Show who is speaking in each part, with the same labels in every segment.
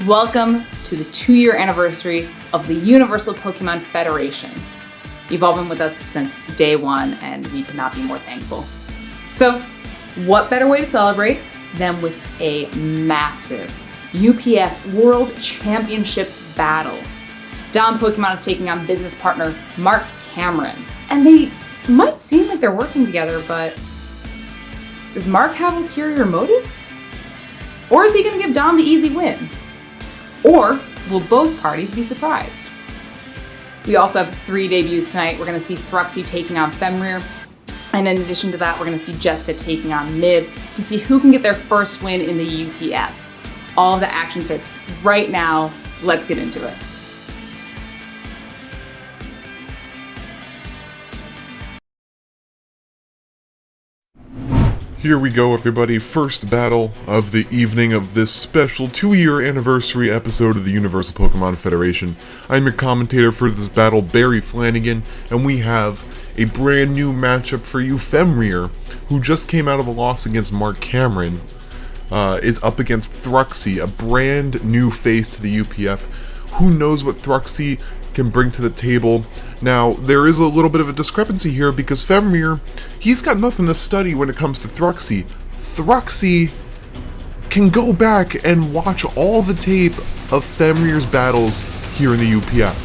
Speaker 1: Welcome to the 2-year anniversary of the Universal Pokemon Federation. You've all been with us since day one, and we could not be more thankful. So, what better way to celebrate than with a massive UPF World Championship battle? Dom Pokemon is taking on business partner Mark Cameron. And they might seem like they're working together, but does Mark have ulterior motives? Or is he going to give Dom the easy win? Or will both parties be surprised? We also have 3 debuts tonight. We're going to see Thruxie taking on Fenrir. And in addition to that, we're going to see Jessica taking on Mid to see who can get their first win in the UPF. All of the action starts right now. Let's get into it.
Speaker 2: Here we go, everybody. First battle of the evening of this special 2-year anniversary episode of the Universal Pokemon Federation. I'm your commentator for this battle, Barry Flanagan, and we have a brand new matchup for you. Fenrir, who just came out of a loss against Mark Cameron, is up against Thruxie, a brand new face to the UPF. Who knows what Thruxie can bring to the table? Now, there is a little bit of a discrepancy here because Fenrir, he's got nothing to study when it comes to Thruxie. Thruxie can go back and watch all the tape of Fenrir's battles here in the UPF.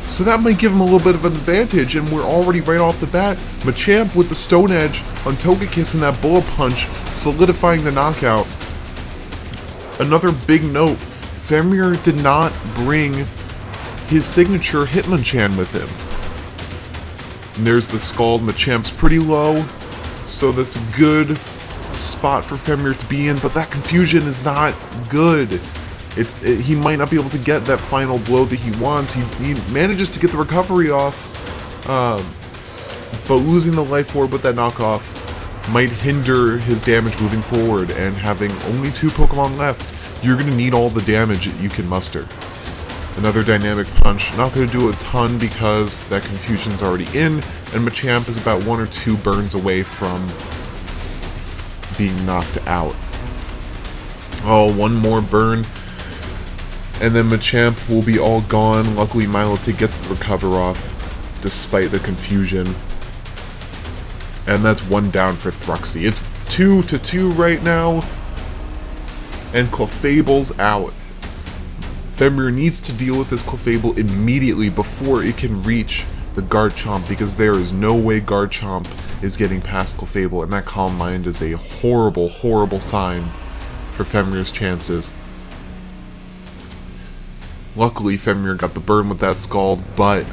Speaker 2: So that might give him a little bit of an advantage, and we're already right off the bat, Machamp with the Stone Edge on Togekiss and that Bullet Punch, solidifying the knockout. Another big note, Fenrir did not bring his signature Hitmonchan with him. And there's the Scald. Machamp's pretty low, so that's a good spot for Fenrir to be in, but that confusion is not good. He might not be able to get that final blow that he wants. He manages to get the recovery off, but losing the Life Orb with that knockoff might hinder his damage moving forward, and having only 2 Pokemon left, you're going to need all the damage that you can muster. Another Dynamic Punch, not going to do a ton because that confusion's already in, and Machamp is about 1 or 2 burns away from being knocked out. Oh, 1 more burn, and then Machamp will be all gone. Luckily, Milotic gets the recover off, despite the confusion. And that's 1 down for Thruxie. It's 2-2 right now, and Clefable's out. Fenrir needs to deal with this Clefable immediately before it can reach the Garchomp, because there is no way Garchomp is getting past Clefable, and that Calm Mind is a horrible, horrible sign for Fenrir's chances. Luckily, Fenrir got the burn with that Scald, but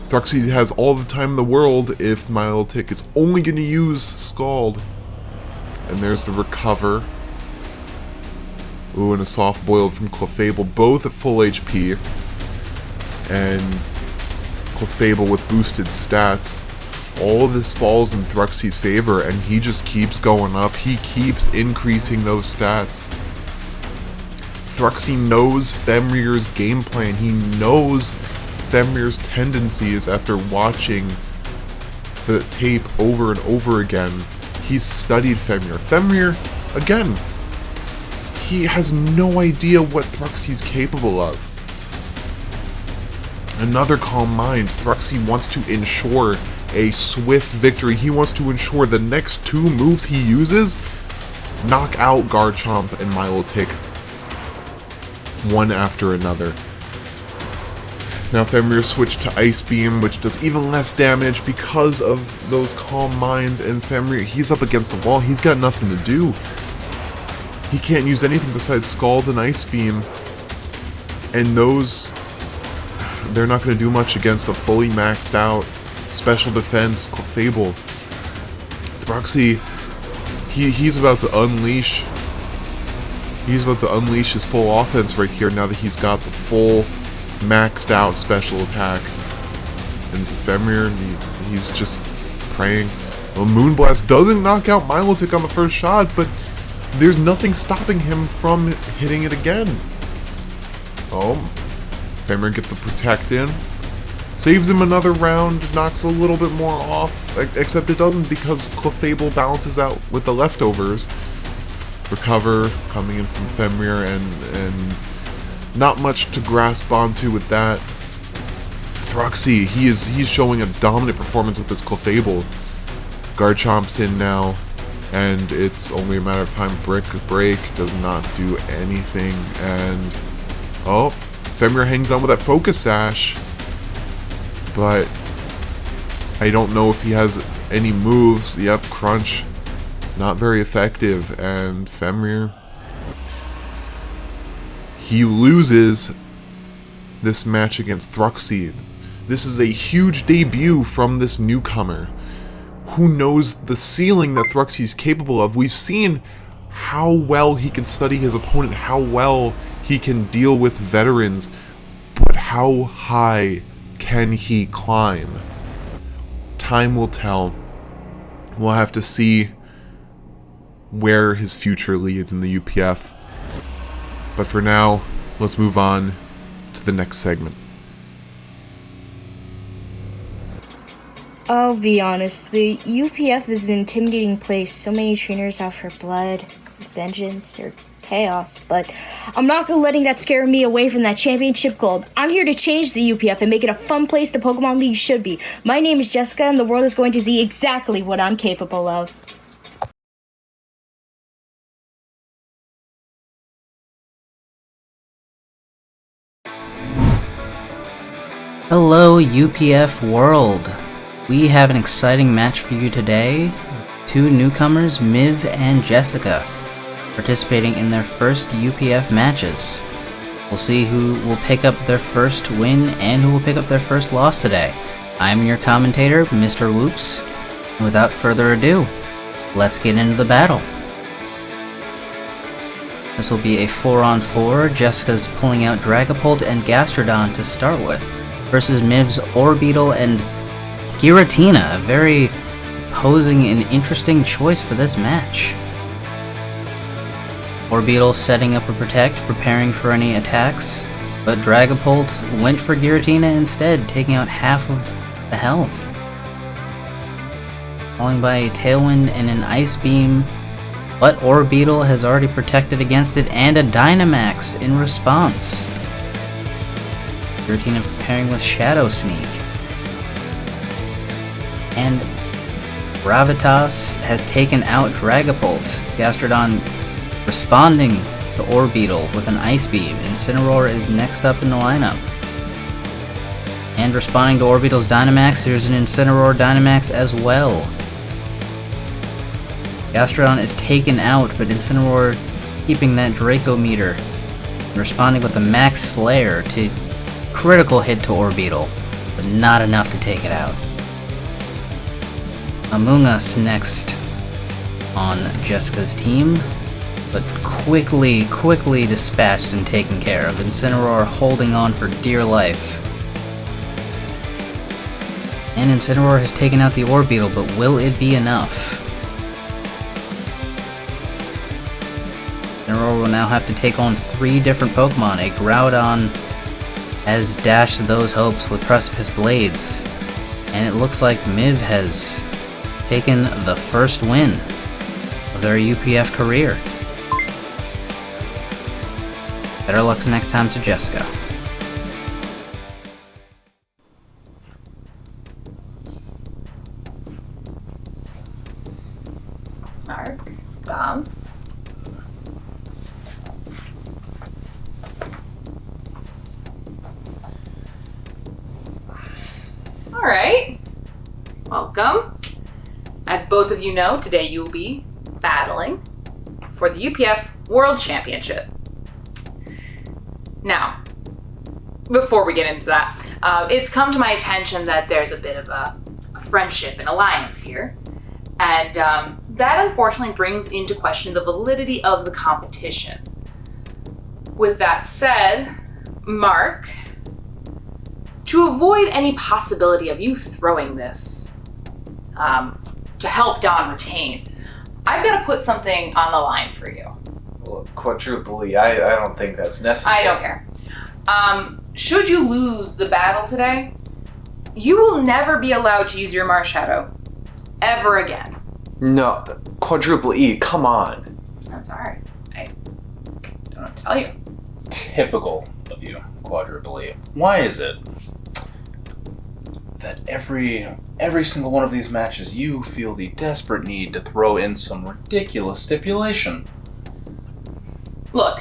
Speaker 2: Thruxie has all the time in the world if Milotic is only going to use Scald. And there's the recover. Ooh, and a soft boiled from Clefable, both at full HP. And Clefable with boosted stats. All of this falls in Thruxie's favor, and he just keeps going up. He keeps increasing those stats. Thruxie knows Fenrir's game plan. He knows Fenrir's tendencies after watching the tape over and over again. He's studied Fenrir. Fenrir, again, he has no idea what Thruxie's capable of. Another Calm Mind. Thruxie wants to ensure a swift victory. He wants to ensure the next two moves he uses knock out Garchomp and Milotic one after another. Now Fenrir switched to Ice Beam, which does even less damage because of those Calm Minds, and Fenrir, he's up against the wall. He's got nothing to do. He can't use anything besides Scald and Ice Beam, and those, they're not going to do much against a fully maxed out special defense Clefable. Thruxie, he's about to unleash. He's about to unleash his full offense right here now that he's got the full maxed out special attack. And Fenrir, he's just praying. Well, Moonblast doesn't knock out Milotic on the first shot, but there's nothing stopping him from hitting it again. Oh, Fenrir gets the Protect in. Saves him another round, knocks a little bit more off, except it doesn't because Clefable balances out with the leftovers. Recover coming in from Fenrir, and not much to grasp onto with that. Thruxie, he's showing a dominant performance with this Clefable. Garchomp's in now, and it's only a matter of time. Brick Break does not do anything, and oh, Fenrir hangs on with that Focus Sash, but I don't know if he has any moves. Yep, Crunch, not very effective, and Fenrir, he loses this match against Thruxie. This is a huge debut from this newcomer. Who knows the ceiling that Thruxie's capable of? We've seen how well he can study his opponent, how well he can deal with veterans, but how high can he climb? Time will tell. We'll have to see where his future leads in the UPF. But for now, let's move on to the next segment.
Speaker 3: I'll be honest, the UPF is an intimidating place. So many trainers out for blood, vengeance, or chaos, but I'm not letting that scare me away from that championship gold. I'm here to change the UPF and make it a fun place the Pokemon League should be. My name is Jessica, and the world is going to see exactly what I'm capable of.
Speaker 4: Hello UPF world! We have an exciting match for you today. Two newcomers, Miv and Jessica, participating in their first UPF matches. We'll see who will pick up their first win and who will pick up their first loss today. I'm your commentator, Mr. Whoops. And without further ado, let's get into the battle. This will be a 4-on-4. Jessica's pulling out Dragapult and Gastrodon to start with, versus Miv's Orbeetle and Giratina, a very posing and interesting choice for this match. Orbeetle setting up a Protect, preparing for any attacks, but Dragapult went for Giratina instead, taking out half of the health. Following by a Tailwind and an Ice Beam, but Orbeetle has already protected against it, and a Dynamax in response. Giratina preparing with Shadow Sneak. And Gravitas has taken out Dragapult. Gastrodon responding to Orbeetle with an Ice Beam. Incineroar is next up in the lineup. And responding to Orbeetle's Dynamax, here's an Incineroar Dynamax as well. Gastrodon is taken out, but Incineroar keeping that Draco meter. Responding with a Max Flare to critical hit to Orbeetle, but not enough to take it out. Among Us next on Jessica's team, but quickly dispatched and taken care of. Incineroar holding on for dear life. And Incineroar has taken out the Orbeetle, but will it be enough? Incineroar will now have to take on 3 different Pokemon. A Groudon has dashed those hopes with Precipice Blades, and it looks like Miv has taken the first win of their UPF career. Better luck next time to Jessica.
Speaker 1: Mark. Dom. All right. Welcome. As both of you know, today you will be battling for the UPF World Championship. Now, before we get into that, it's come to my attention that there's a bit of a friendship and alliance here. And that unfortunately brings into question the validity of the competition. With that said, Mark, to avoid any possibility of you throwing this to help Don retain, I've got to put something on the line for you.
Speaker 5: Well, quadruply, I don't think that's necessary.
Speaker 1: I don't care. Should you lose the battle today, you will never be allowed to use your Mars Shadow ever again.
Speaker 5: No, quadruple E, come on.
Speaker 1: I'm sorry. I don't know what to tell you.
Speaker 6: Typical of you, Quadruple E. Why is it that every single one of these matches you feel the desperate need to throw in some ridiculous stipulation?
Speaker 1: Look,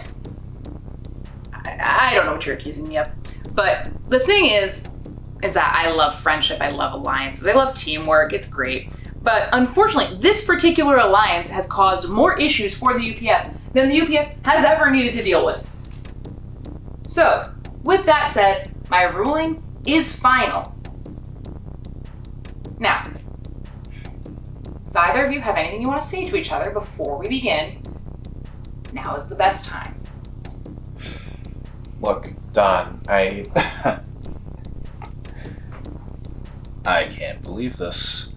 Speaker 1: I don't know what you're accusing me of, but the thing is that I love friendship, I love alliances, I love teamwork, it's great. But unfortunately, this particular alliance has caused more issues for the UPF than the UPF has ever needed to deal with. So, with that said, my ruling is final. Now, if either of you have anything you want to say to each other before we begin, now is the best time.
Speaker 5: Look, Don,
Speaker 6: I can't believe this.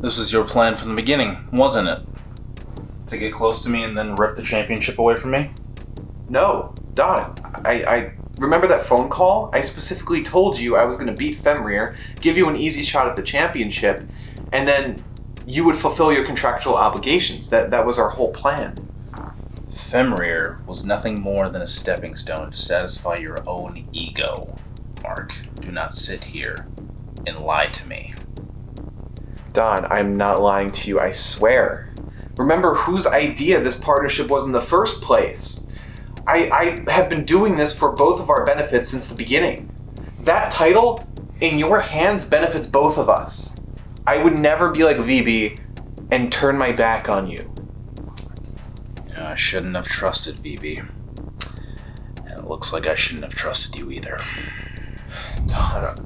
Speaker 6: This was your plan from the beginning, wasn't it? To get close to me and then rip the championship away from me?
Speaker 5: No, Don, I remember that phone call? I specifically told you I was going to beat Fenrir, give you an easy shot at the championship, and then you would fulfill your contractual obligations. That was our whole plan.
Speaker 6: Fenrir was nothing more than a stepping stone to satisfy your own ego. Mark, do not sit here and lie to me.
Speaker 5: Don, I'm not lying to you, I swear. Remember whose idea this partnership was in the first place. I have been doing this for both of our benefits since the beginning. That title, in your hands, benefits both of us. I would never be like VB and turn my back on you.
Speaker 6: I shouldn't have trusted VB. And it looks like I shouldn't have trusted you either.
Speaker 5: Don.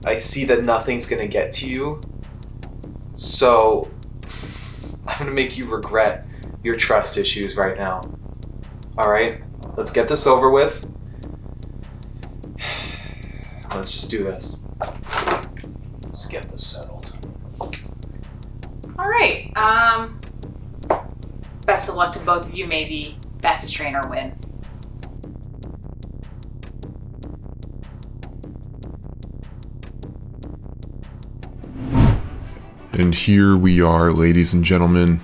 Speaker 5: I see that nothing's gonna get to you, so I'm gonna make you regret your trust issues right now. Alright? Let's get this over with. Let's just do this.
Speaker 6: Let's get this settled.
Speaker 1: All right. Best of luck to both of you. May the best trainer win.
Speaker 2: And here we are, ladies and gentlemen,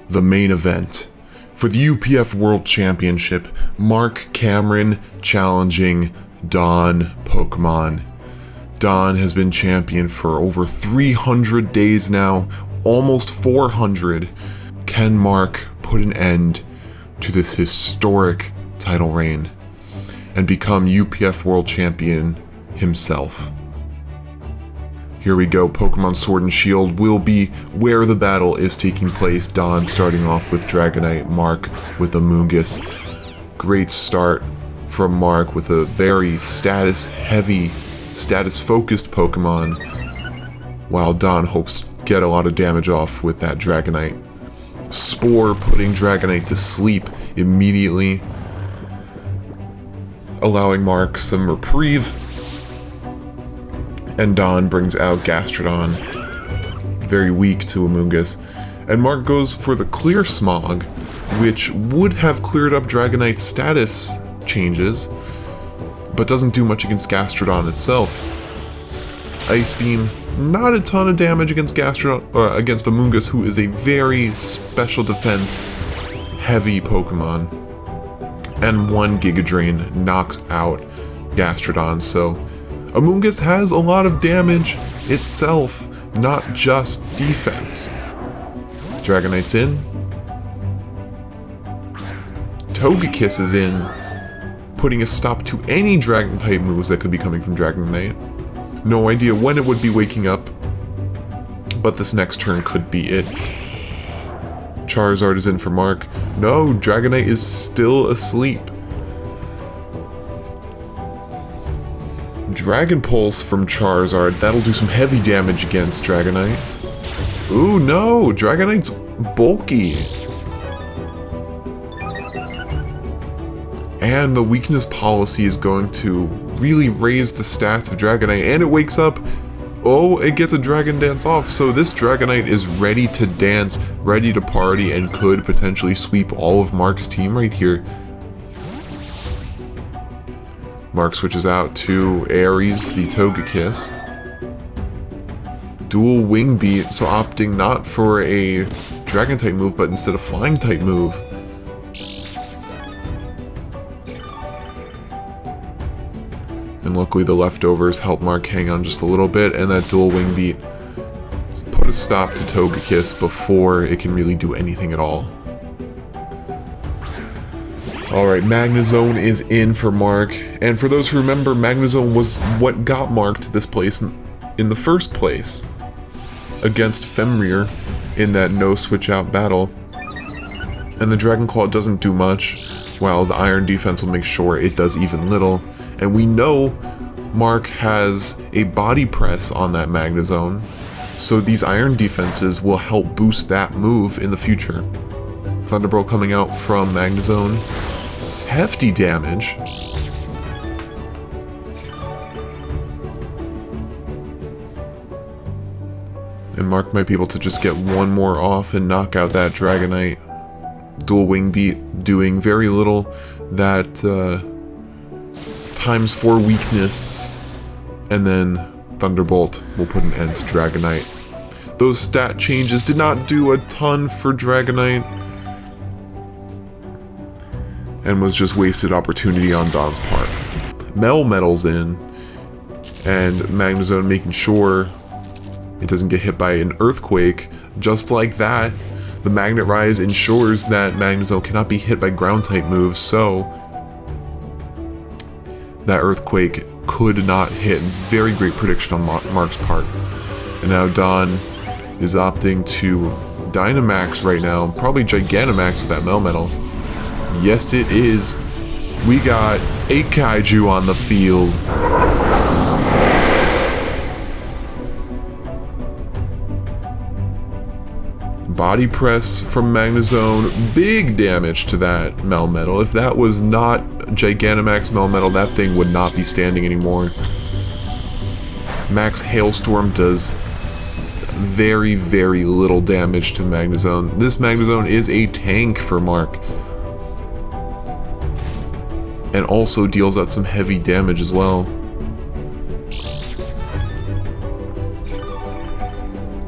Speaker 2: the main event. For the UPF World Championship, Mark Cameron challenging Don Pokemon. Don has been champion for over 300 days now, almost 400. Can Mark put an end to this historic title reign and become UPF World Champion himself? Here we go, Pokemon Sword and Shield will be where the battle is taking place. Don starting off with Dragonite, Mark with Amoonguss. Great start from Mark with a very status-heavy, status-focused Pokemon, while Don hopes to get a lot of damage off with that Dragonite. Spore putting Dragonite to sleep immediately, allowing Mark some reprieve. And Don brings out Gastrodon, very weak to Amoonguss. And Mark goes for the Clear Smog, which would have cleared up Dragonite's status changes, but doesn't do much against Gastrodon itself. Ice Beam, not a ton of damage against against Amoonguss, who is a very special defense heavy Pokemon. And one Giga Drain knocks out Gastrodon, so Amoonguss has a lot of damage itself, not just defense. Dragonite's in. Togekiss is in, putting a stop to any Dragon-type moves that could be coming from Dragonite. No idea when it would be waking up, but this next turn could be it. Charizard is in for Mark. No, Dragonite is still asleep. Dragon Pulse from Charizard, that'll do some heavy damage against Dragonite. Ooh, no, Dragonite's bulky. And the weakness policy is going to really raise the stats of Dragonite, and it wakes up. Oh, it gets a Dragon Dance off, so this Dragonite is ready to dance, ready to party, and could potentially sweep all of Mark's team right here. Mark switches out to Aries, the Togekiss. Dual Wing Beat, so opting not for a Dragon-type move, but instead a Flying-type move. And luckily the leftovers help Mark hang on just a little bit, and that Dual Wing Beat put a stop to Togekiss before it can really do anything at all. Alright, Magnezone is in for Mark, and for those who remember, Magnezone was what got Mark to this place in the first place against Fenrir in that no switch out battle. And the Dragon Claw doesn't do much, while the Iron Defense will make sure it does even little. And we know Mark has a body press on that Magnezone, so these Iron Defenses will help boost that move in the future. Thunderbolt coming out from Magnezone. Hefty damage. And Mark might be able to just get one more off and knock out that Dragonite. Dual Wing Beat doing very little. That times 4 weakness, and then Thunderbolt will put an end to Dragonite. Those stat changes did not do a ton for Dragonite, and was just wasted opportunity on Don's part. Melmetal's in, and Magnezone making sure it doesn't get hit by an Earthquake. Just like that, the Magnet Rise ensures that Magnezone cannot be hit by Ground-type moves, so that Earthquake could not hit. Very great prediction on Mark's part. And now Don is opting to Dynamax right now. Probably Gigantamax with that Melmetal. Yes, it is. We got a Kaiju on the field. Body Press from Magnezone. Big damage to that Melmetal. If that was not Gigantamax Melmetal, that thing would not be standing anymore. Max Hailstorm does very, very little damage to Magnezone. This Magnezone is a tank for Mark. And also deals out some heavy damage as well.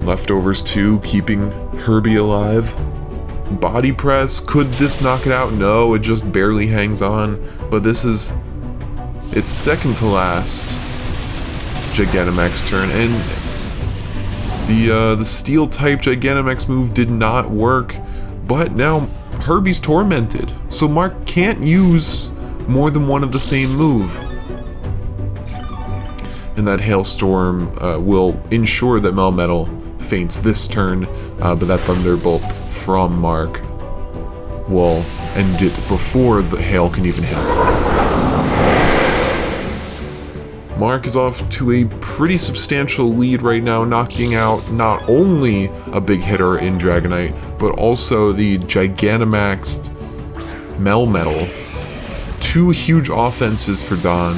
Speaker 2: Leftovers too, keeping Herbie alive. Body Press, could this knock it out? No, it just barely hangs on. But this is its second to last Gigantamax turn, and the Steel type Gigantamax move did not work. But now Herbie's tormented, so Mark can't use more than one of the same move. And that Hailstorm will ensure that Melmetal faints this turn, but that Thunderbolt from Mark will end it before the hail can even hit. Mark is off to a pretty substantial lead right now, knocking out not only a big hitter in Dragonite, but also the Gigantamaxed Melmetal. 2 huge offenses for Don,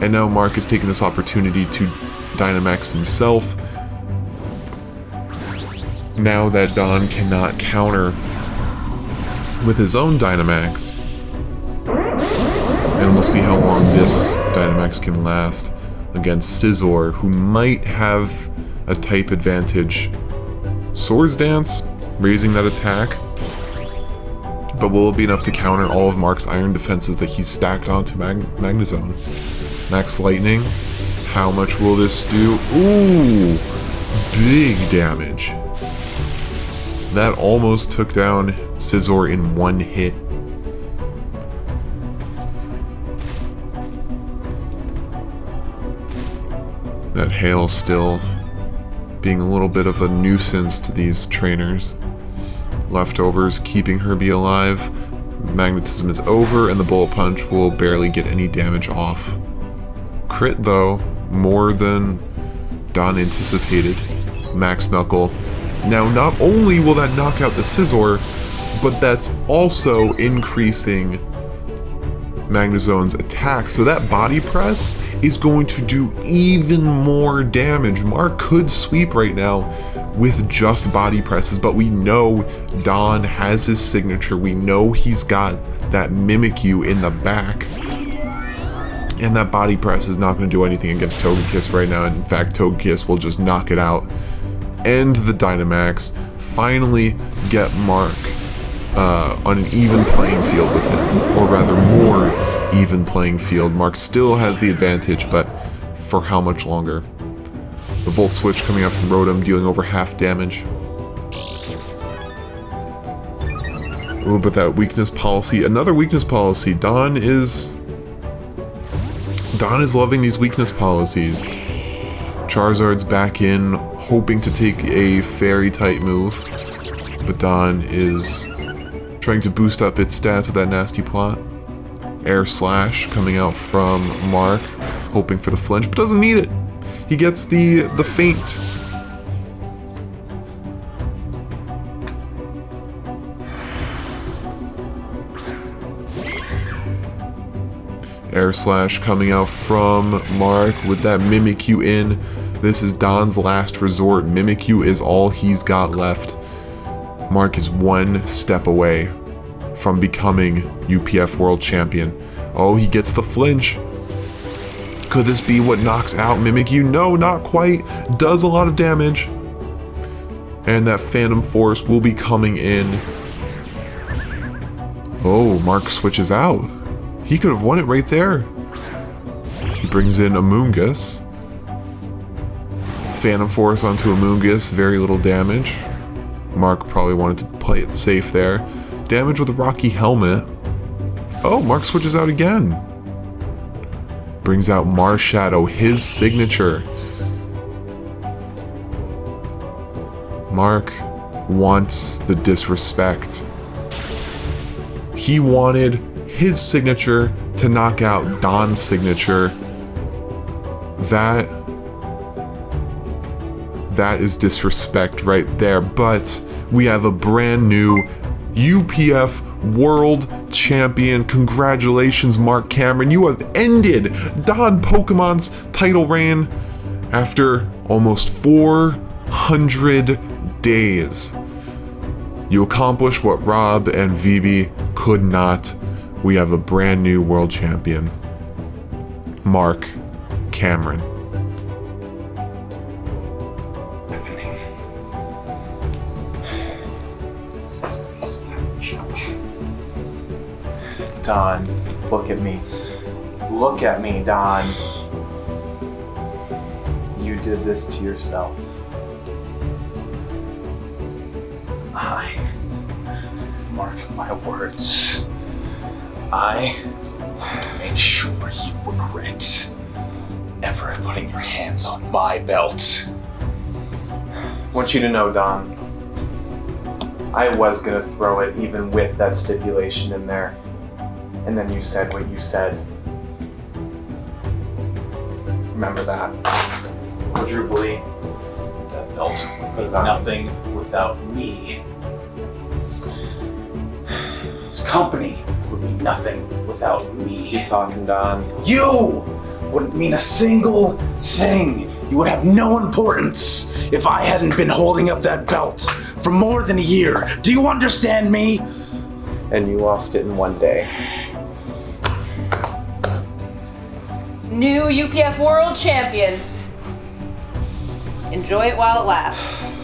Speaker 2: and now Mark is taking this opportunity to Dynamax himself. Now that Don cannot counter with his own Dynamax. And we'll see how long this Dynamax can last against Scizor, who might have a type advantage. Swords Dance, raising that attack. But will it be enough to counter all of Mark's iron defenses that he's stacked onto Magnezone? Max Lightning. How much will this do? Ooh, big damage. That almost took down Scizor in one hit. That hail still being a little bit of a nuisance to these trainers. Leftovers keeping Herbie alive. Magnetism is over, and the Bullet Punch will barely get any damage off. Crit, though, more than Don anticipated. Max Knuckle. Now, not only will that knock out the Scizor, but that's also increasing Magnezone's attack, so that body press is going to do even more damage. Mark could sweep right now with just body presses, but we know Don has his signature. We know he's got that Mimikyu in the back, and that body press is not going to do anything against Togekiss right now. In fact, Togekiss will just knock it out. End the Dynamax, finally get Mark on an even playing field with him, or rather more even playing field. Mark still has the advantage, but for how much longer? The Volt Switch coming out from Rotom, dealing over half damage. Ooh, but that weakness policy, another weakness policy. Don is loving these weakness policies. Charizard's back in, hoping to take a fairy type move, but Don is trying to boost up its stats with that nasty plot. Air Slash coming out from Mark, hoping for the flinch, but doesn't need it. He gets the feint. Air Slash coming out from Mark with that Mimikyu in. This is Don's last resort. Mimikyu is all he's got left. Mark is one step away from becoming UPF World Champion. Oh, he gets the flinch. Could this be what knocks out Mimikyu? No, not quite. Does a lot of damage. And that Phantom Force will be coming in. Oh, Mark switches out. He could have won it right there. He brings in Amoonguss. Phantom Force onto Amoonguss, very little damage. Mark probably wanted to play it safe there. Damage with a Rocky Helmet. Oh, Mark switches out again. Brings out Marshadow, his signature. Mark wants the disrespect. He wanted his signature to knock out Don's signature. That is disrespect right there, but we have a brand new UPF World Champion. Congratulations, Mark Cameron. You have ended Don Pokemon's title reign after almost 400 days. You accomplished what Rob and Vivi could not. We have a brand new world champion, Mark Cameron.
Speaker 5: Don, look at me. Look at me, Don. You did this to yourself.
Speaker 6: Mark my words. I made sure you regret ever putting your hands on my belt.
Speaker 5: I want you to know, Don, I was gonna throw it even with that stipulation in there. And then you said what you said. Remember that. Quadruply.
Speaker 6: That belt would be nothing without me. This company would be nothing without me.
Speaker 5: Keep talking, Don.
Speaker 6: You wouldn't mean a single thing. You would have no importance if I hadn't been holding up that belt for more than a year. Do you understand me?
Speaker 5: And you lost it in one day.
Speaker 1: New UPF World Champion. Enjoy it while it lasts.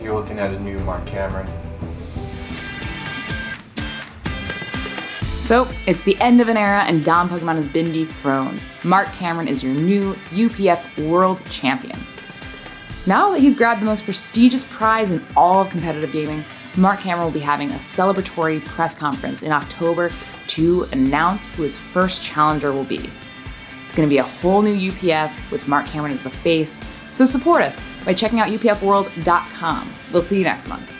Speaker 5: You're looking at a new Mark Cameron.
Speaker 1: So, it's the end of an era and Don Pokemon has been dethroned. Mark Cameron is your new UPF World Champion. Now that he's grabbed the most prestigious prize in all of competitive gaming, Mark Cameron will be having a celebratory press conference in October to announce who his first challenger will be. It's going to be a whole new UPF with Mark Cameron as the face, so support us by checking out upfworld.com. We'll see you next month.